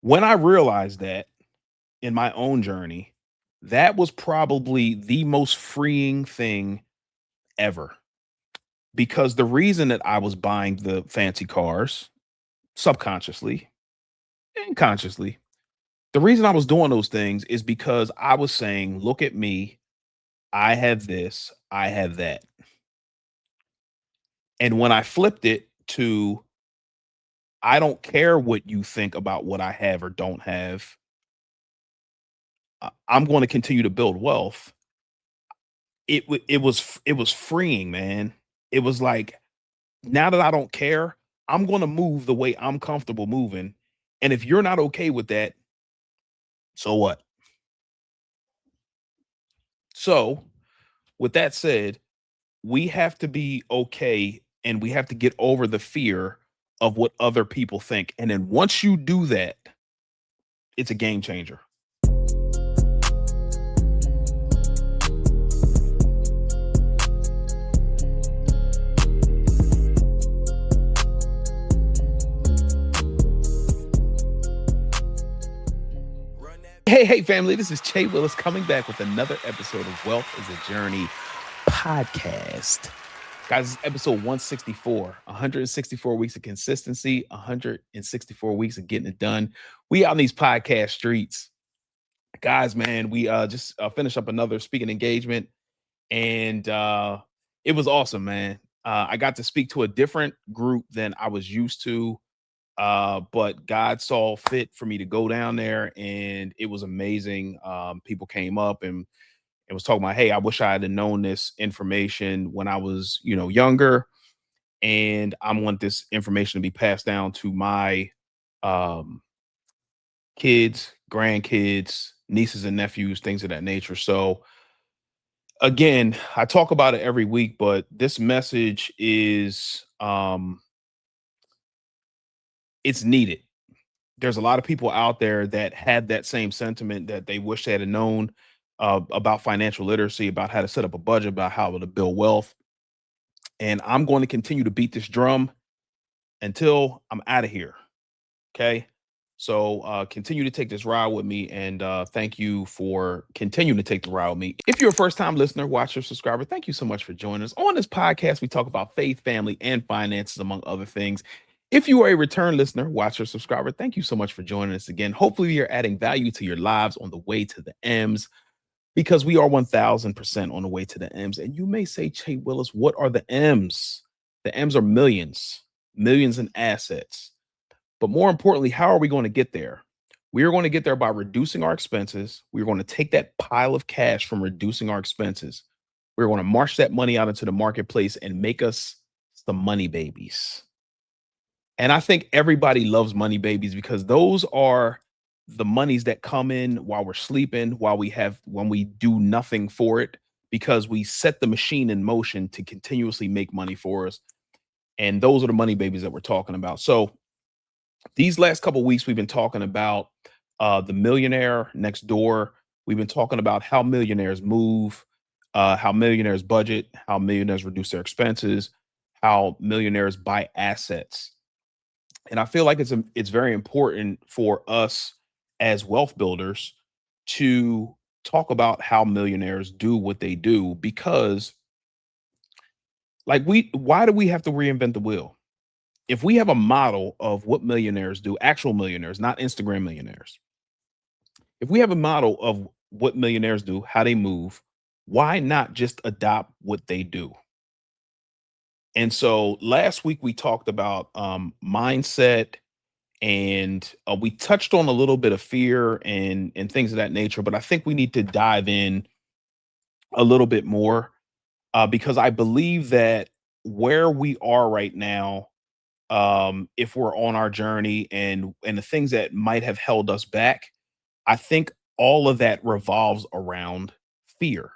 When I realized that in my own journey, that was probably the most freeing thing ever. Because the reason that I was buying the fancy cars subconsciously and consciously, the reason I was doing those things is because I was saying, look at me. I have this, I have that. And when I flipped it to, I don't care what you think about what I have or don't have, I'm going to continue to build wealth. It was freeing, man. It was like, now that I don't care, I'm going to move the way I'm comfortable moving. And if you're not okay with that, so what? So, with that said, we have to be okay and we have to get over the fear of what other people think. And then once you do that, it's a game changer. Hey, family, this is Che Willis coming back with another episode of Wealth is a Journey podcast. Guys, it's episode 164, 164 weeks of consistency, 164 weeks of getting it done. We out in these podcast streets. Guys, man, we just finished up another speaking engagement and it was awesome, man. I got to speak to a different group than I was used to. But God saw fit for me to go down there and it was amazing. People came up and was talking about, hey, I wish I had known this information when I was, younger. And I want this information to be passed down to my um kids, grandkids, nieces and nephews, things of that nature. So again, I talk about it every week, but this message is it's needed. There's a lot of people out there that had that same sentiment that they wish they had known about financial literacy, about how to set up a budget, about how to build wealth. And I'm going to continue to beat this drum until I'm out of here. Okay. So continue to take this ride with me. And thank you for continuing to take the ride with me. If you're a first time listener, watcher, subscriber, thank you so much for joining us. On this podcast, we talk about faith, family, and finances, among other things. If you are a return listener, watcher, subscriber, thank you so much for joining us again. Hopefully, you're adding value to your lives on the way to the M's because we are 1000% on the way to the M's. And you may say, Che Willis, what are the M's? The M's are millions, millions in assets. But more importantly, how are we going to get there? We are going to get there by reducing our expenses. We're going to take that pile of cash from reducing our expenses. We're going to march that money out into the marketplace and make us some money babies. And I think everybody loves money babies because those are the monies that come in while we're sleeping, when we do nothing for it, because we set the machine in motion to continuously make money for us. And those are the money babies that we're talking about. So these last couple of weeks, we've been talking about the millionaire next door. We've been talking about how millionaires move, how millionaires budget, how millionaires reduce their expenses, how millionaires buy assets. And I feel like it's very important for us as wealth builders to talk about how millionaires do what they do because why do we have to reinvent the wheel? If we have a model of what millionaires do, actual millionaires, not Instagram millionaires, if we have a model of what millionaires do, how they move, why not just adopt what they do? And so last week we talked about mindset and we touched on a little bit of fear and things of that nature, but I think we need to dive in a little bit more because I believe that where we are right now, if we're on our journey and the things that might have held us back, I think all of that revolves around fear.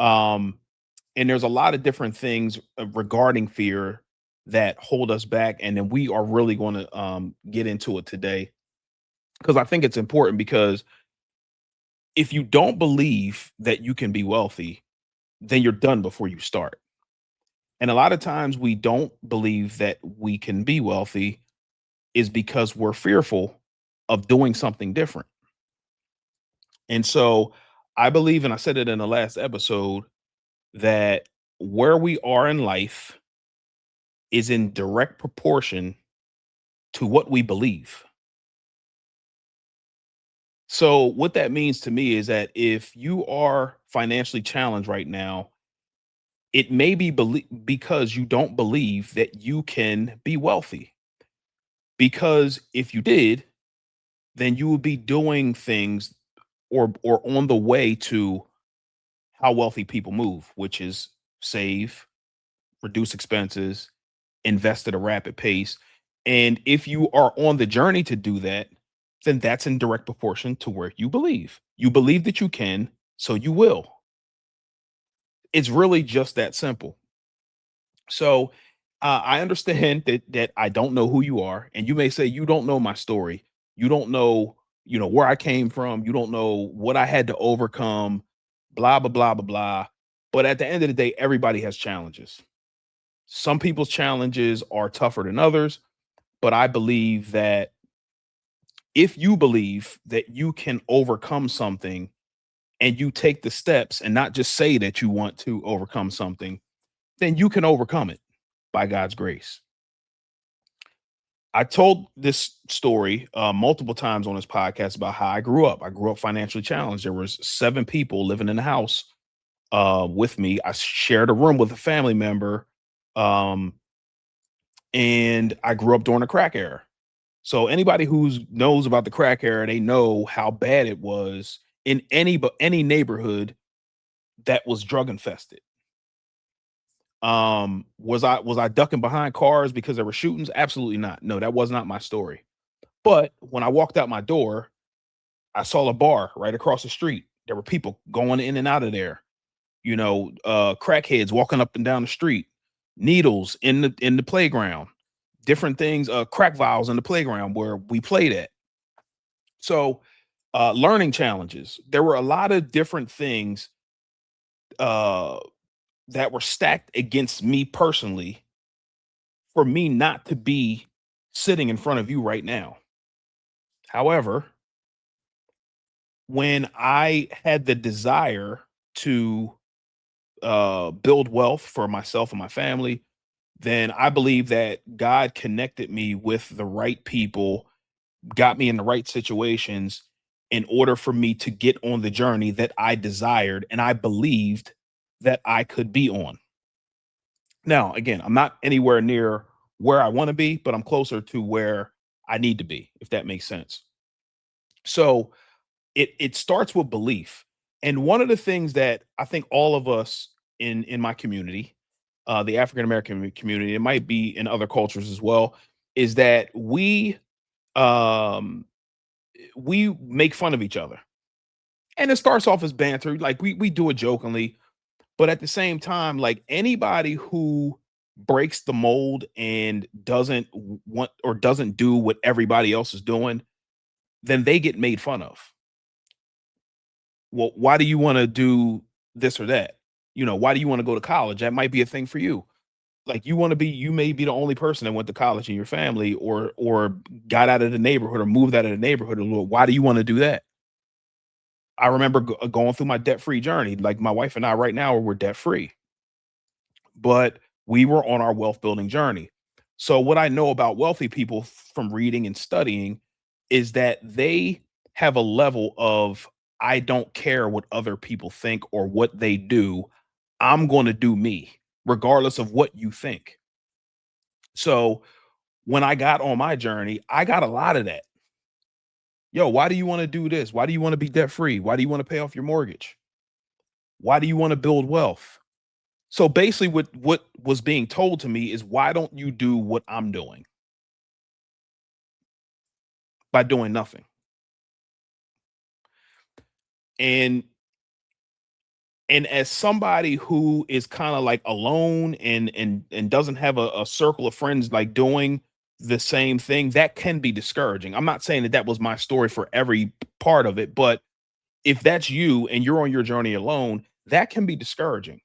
Um, and there's a lot of different things regarding fear that hold us back, and then we are really going to get into it today because I think it's important because if you don't believe that you can be wealthy, then you're done before you start. And a lot of times we don't believe that we can be wealthy is because we're fearful of doing something different. And so I believe, and I said it in the last episode, that where we are in life is in direct proportion to what we believe. So what that means to me is that if you are financially challenged right now, it may be because you don't believe that you can be wealthy. Because if you did, then you would be doing things or on the way to how wealthy people move, which is save, reduce expenses, invest at a rapid pace. And if you are on the journey to do that, then that's in direct proportion to where you believe. You believe that you can, so you will. It's really just that simple. So I understand that I don't know who you are, and you may say you don't know my story. You don't know, where I came from. You don't know what I had to overcome. Blah blah blah blah blah. But at the end of the day, everybody has challenges. Some people's challenges are tougher than others, but I believe that if you believe that you can overcome something and you take the steps and not just say that you want to overcome something, then you can overcome it by God's grace. I told this story multiple times on this podcast about how I grew up. I grew up financially challenged. There was 7 people living in the house with me. I shared a room with a family member, um, and I grew up during the crack era. So anybody who knows about the crack era, they know how bad it was in any neighborhood that was drug infested. Was I ducking behind cars because there were shootings? Absolutely not. No, that was not my story. But when I walked out my door, I saw a bar right across the street. There were people going in and out of there. Crackheads walking up and down the street, needles in the playground, different things, crack vials in the playground where we played at. So, learning challenges. There were a lot of different things uh, that were stacked against me personally for me not to be sitting in front of you right now. However, when I had the desire to build wealth for myself and my family, then I believe that God connected me with the right people, got me in the right situations in order for me to get on the journey that I desired and I believed that I could be on. Now, again, I'm not anywhere near where I want to be, but I'm closer to where I need to be, if that makes sense. So it starts with belief. And one of the things that I think all of us in my community, the African American community, it might be in other cultures as well, is that um we make fun of each other. And it starts off as banter, like we do it jokingly, but at the same time, like anybody who breaks the mold and doesn't want or doesn't do what everybody else is doing, then they get made fun of. Well, why do you want to do this or that? Why do you want to go to college? That might be a thing for you. Like you may be the only person that went to college in your family or got out of the neighborhood or moved out of the neighborhood a little. Why do you want to do that? I remember going through my debt-free journey. Like my wife and I right now, we're debt-free, but we were on our wealth building journey. So what I know about wealthy people from reading and studying is that they have a level of I don't care what other people think or what they do. I'm going to do me regardless of what you think. So when I got on my journey, I got a lot of that. Yo, why do you want to do this? Why do you want to be debt free? Why do you want to pay off your mortgage? Why do you want to build wealth? So basically, what was being told to me is why don't you do what I'm doing by doing nothing? And and as somebody who is kind of like alone and doesn't have a circle of friends like doing the same thing, that can be discouraging. I'm not saying that that was my story for every part of it, but if that's you and you're on your journey alone, that can be discouraging.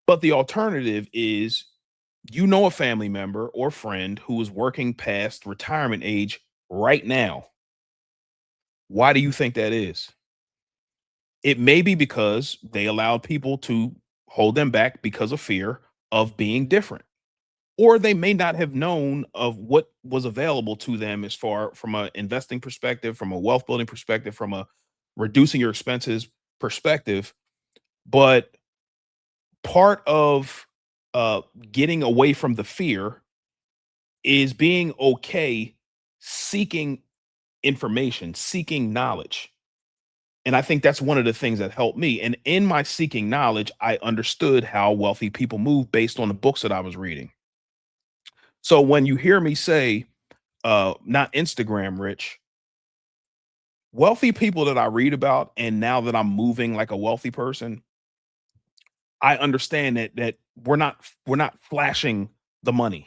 But the alternative is a family member or friend who is working past retirement age right now. Why do you think that is? It may be because they allowed people to hold them back because of fear of being different. Or they may not have known of what was available to them as far from a investing perspective, from a wealth building perspective, from a reducing your expenses perspective. But part of uh getting away from the fear is being okay seeking information, seeking knowledge. And I think that's one of the things that helped me. And in my seeking knowledge, I understood how wealthy people move based on the books that I was reading. So when you hear me say, not Instagram rich, wealthy people that I read about, and now that I'm moving like a wealthy person, I understand that we're not flashing the money.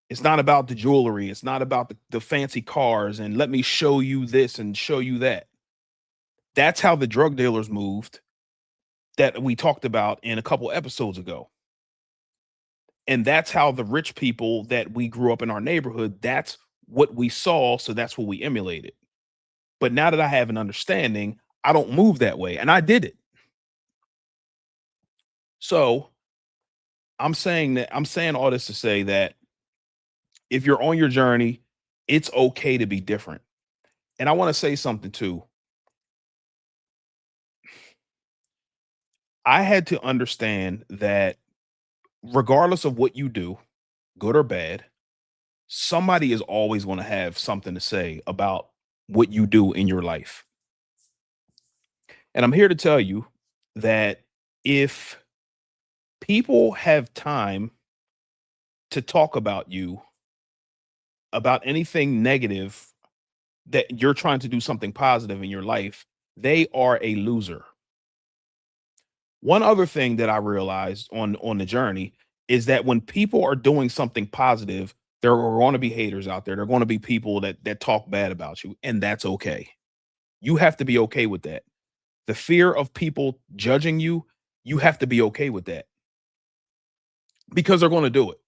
It's not about the jewelry. It's not about the fancy cars and let me show you this and show you that. That's how the drug dealers moved that we talked about in a couple episodes ago. And that's how the rich people that we grew up in our neighborhood, that's what we saw. So that's what we emulated. But now that I have an understanding, I don't move that way. And I did it. So I'm saying all this to say that if you're on your journey, it's okay to be different. And I want to say something too. I had to understand that regardless of what you do, good or bad, somebody is always going to have something to say about what you do in your life. And I'm here to tell you that if people have time to talk about you, about anything negative that you're trying to do something positive in your life, they are a loser. One other thing that I realized on the journey is that when people are doing something positive, there are going to be haters out there. There are going to be people that talk bad about you, and that's okay. You have to be okay with that. The fear of people judging you, you have to be okay with that because they're going to do it.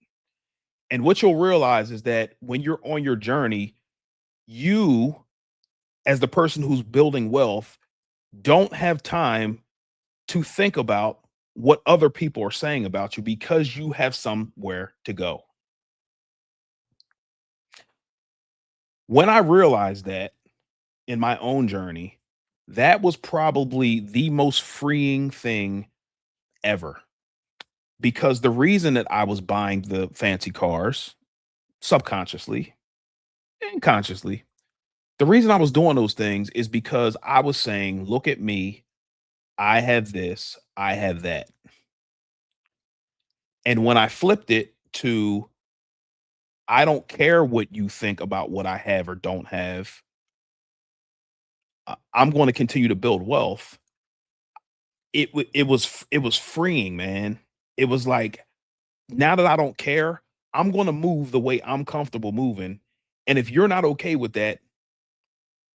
And what you'll realize is that when you're on your journey, you, as the person who's building wealth, don't have time to think about what other people are saying about you because you have somewhere to go. When I realized that in my own journey, that was probably the most freeing thing ever. Because the reason that I was buying the fancy cars subconsciously and consciously, the reason I was doing those things is because I was saying, look at me, I have this, I have that. And when I flipped it to, I don't care what you think about what I have or don't have, I'm going to continue to build wealth. It was freeing, man. It was like now that I don't care, I'm going to move the way I'm comfortable moving. And if you're not okay with that,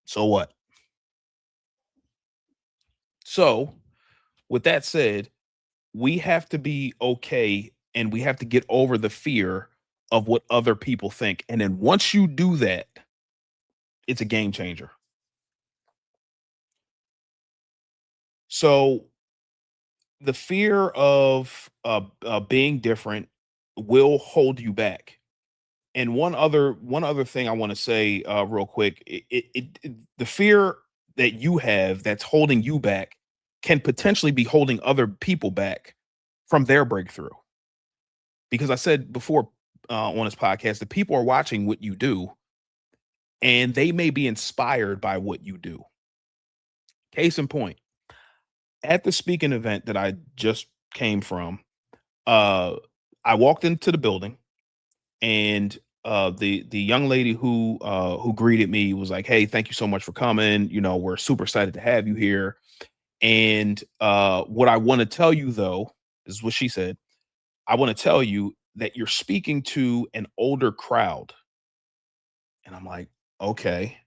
so what? So, with that said, we have to be okay and we have to get over the fear of what other people think. And then once you do that, it's a game changer. So, the fear of being different will hold you back. And one other thing I want to say real quick, the fear that you have that's holding you back can potentially be holding other people back from their breakthrough. Because I said before on this podcast that people are watching what you do and they may be inspired by what you do. Case in point, at the speaking event that I just came from, uh, I walked into the building and the young lady who greeted me was like, "Hey, thank you so much for coming. You know, we're super excited to have you here." And what I want to tell you though, this is what she said. I want to tell you that you're speaking to an older crowd. And I'm like, okay.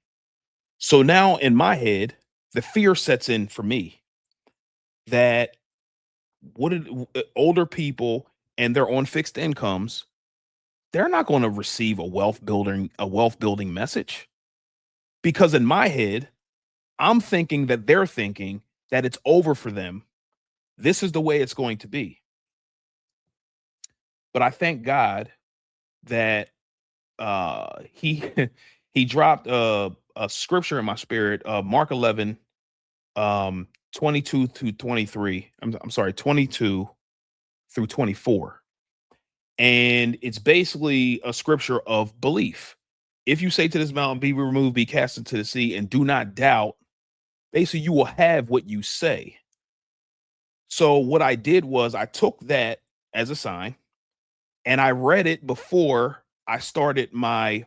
So now in my head, the fear sets in for me that older people and they're on fixed incomes, they're not going to receive a wealth building message, because in my head, I'm thinking that they're thinking that it's over for them. This is the way it's going to be. But I thank God that he he dropped a scripture in my spirit, Mark 11, 22 to 23. I'm sorry, 22 through 24. And it's basically a scripture of belief. If you say to this mountain, be removed, be cast into the sea, and do not doubt, basically you will have what you say. So what I did was I took that as a sign and I read it before I started my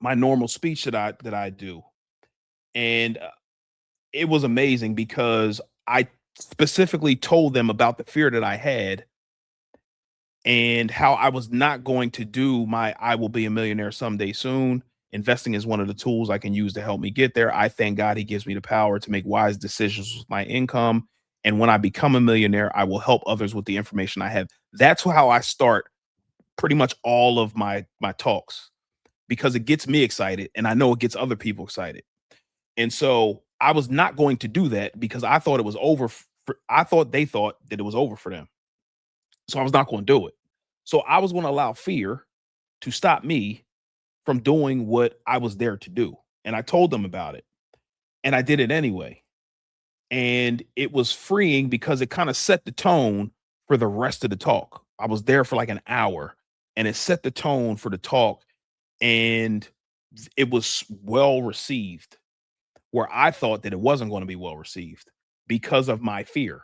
normal speech that I do. And it was amazing because I specifically told them about the fear that I had and how I was not going to do my I will be a millionaire someday soon. Investing is one of the tools I can use to help me get there. I thank God he gives me the power to make wise decisions with my income. And when I become a millionaire, I will help others with the information I have. That's how I start pretty much all of my talks, because it gets me excited and I know it gets other people excited. And so I was not going to do that because I thought it was over. I thought they thought that it was over for them. So I was not going to do it. So I was going to allow fear to stop me from doing what I was there to do. And I told them about it and I did it anyway. And it was freeing because it kind of set the tone for the rest of the talk. I was there for like an hour and it set the tone for the talk, and it was well received where I thought that it wasn't going to be well received because of my fear.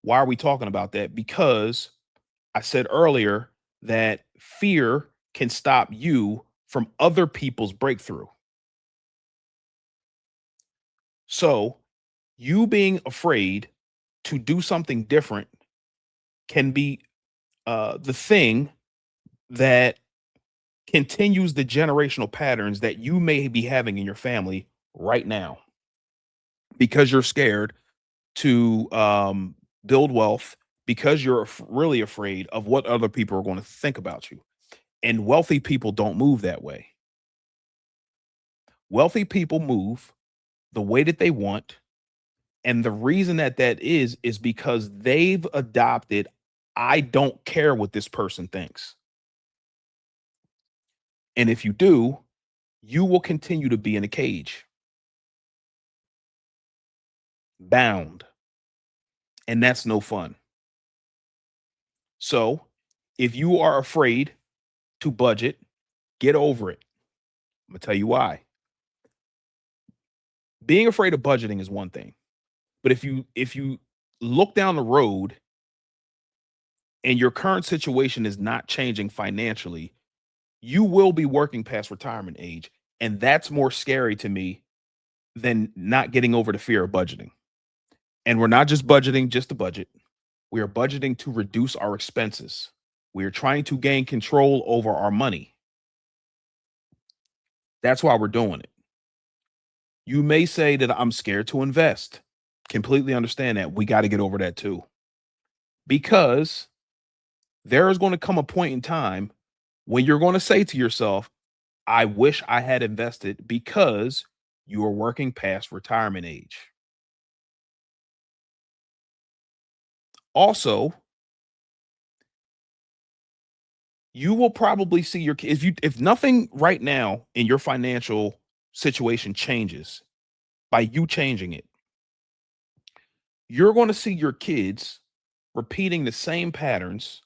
Why are we talking about that? Because I said earlier that fear can stop you from other people's breakthrough. So, you being afraid to do something different can be the thing that continues the generational patterns that you may be having in your family right now, because you're scared to build wealth, because you're really afraid of what other people are going to think about you. And wealthy people don't move that way. Wealthy people move the way that they want. And the reason that that is because they've adopted, I don't care what this person thinks. And if you do, you will continue to be in a cage, bound. And that's no fun. So if you are afraid to budget, get over it. I'm going to tell you why. Being afraid of budgeting is one thing. But if you look down the road and your current situation is not changing financially, you will be working past retirement age. And that's more scary to me than not getting over the fear of budgeting. And we're not just budgeting just to budget. We are budgeting to reduce our expenses. We are trying to gain control over our money. That's why we're doing it. You may say that I'm scared to invest. Completely understand that. We got to get over that too. Because there is going to come a point in time when you're going to say to yourself, I wish I had invested, because you are working past retirement age. Also, you will probably see your if nothing right now in your financial situation changes by you changing it, you're going to see your kids repeating the same patterns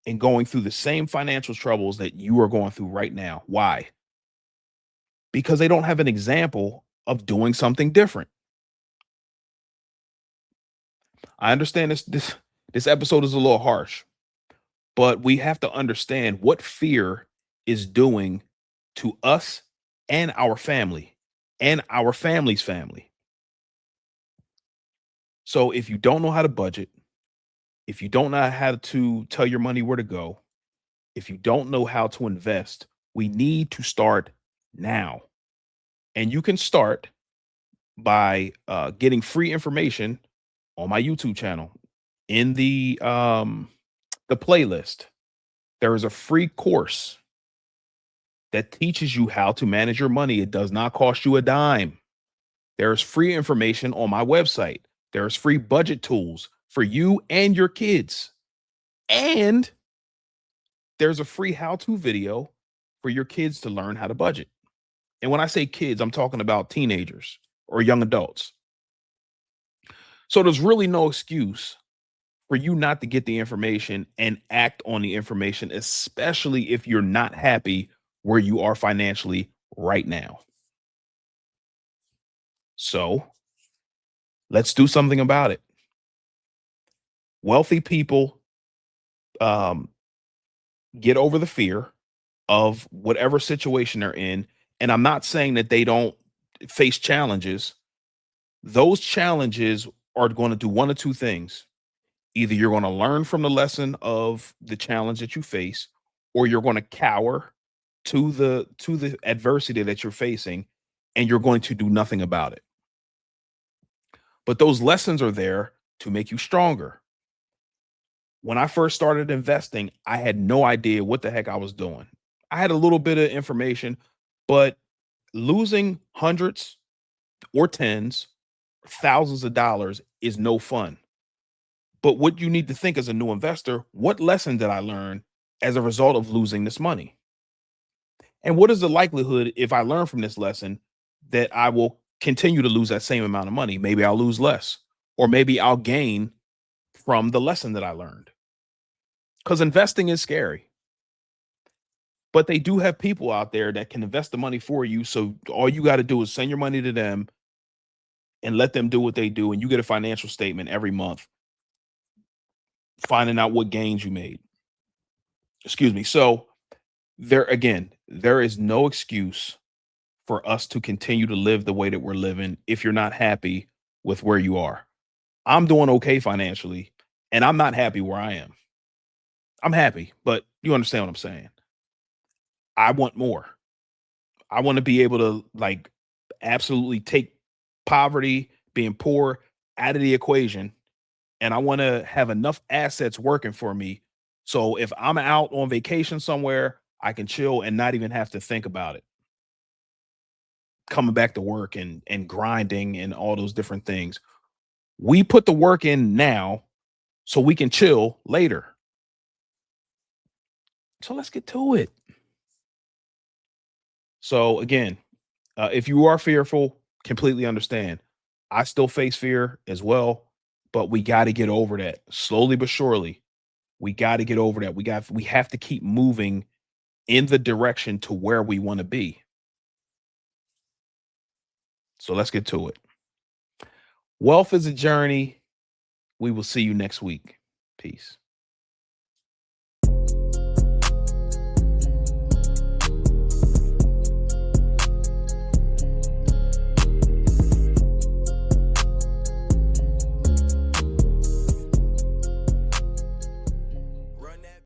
and going through the same financial troubles that you are going through right now. Why? Because they don't have an example of doing something different. I understand this episode is a little harsh, but we have to understand what fear is doing to us and our family and our family's family. So if you don't know how to budget, if you don't know how to tell your money where to go, if you don't know how to invest, we need to start now. And you can start by getting free information on my YouTube channel in the playlist. There is a free course that teaches you how to manage your money. It does not cost you a dime. There's free information on my website. There's free budget tools for you and your kids. And there's a free how to video for your kids to learn how to budget. And when I say kids, I'm talking about teenagers or young adults. So there's really no excuse for you not to get the information and act on the information, especially if you're not happy where you are financially right now. So let's do something about it. Wealthy people um, get over the fear of whatever situation they're in. And I'm not saying that they don't face challenges. Those challenges are going to do one of two things. Either you're going to learn from the lesson of the challenge that you face, or you're going to cower to the adversity that you're facing, and you're going to do nothing about it. But those lessons are there to make you stronger. When I first started investing, I had no idea what the heck I was doing. I had a little bit of information, but losing hundreds or tens, thousands of dollars is no fun. But what you need to think as a new investor, what lesson did I learn as a result of losing this money? And what is the likelihood if I learn from this lesson that I will continue to lose that same amount of money? Maybe I'll lose less, or maybe I'll gain from the lesson that I learned. Because investing is scary, but they do have people out there that can invest the money for you. So all you got to do is send your money to them and let them do what they do. And you get a financial statement every month, finding out what gains you made. Excuse me. So there again, there is no excuse for us to continue to live the way that we're living if you're not happy with where you are. I'm doing okay financially, and I'm not happy where I am. I'm happy, but you understand what I'm saying. I want more. I want to be able to like absolutely take poverty, being poor out of the equation, and I want to have enough assets working for me. So if I'm out on vacation somewhere, I can chill and not even have to think about it. Coming back to work and grinding and all those different things. We put the work in now so we can chill later. So let's get to it. So again, if you are fearful, completely understand. I still face fear as well, but we got to get over that slowly but surely. We got to get over that. We have to keep moving in the direction to where we want to be. So let's get to it. Wealth is a journey. We will see you next week. Peace.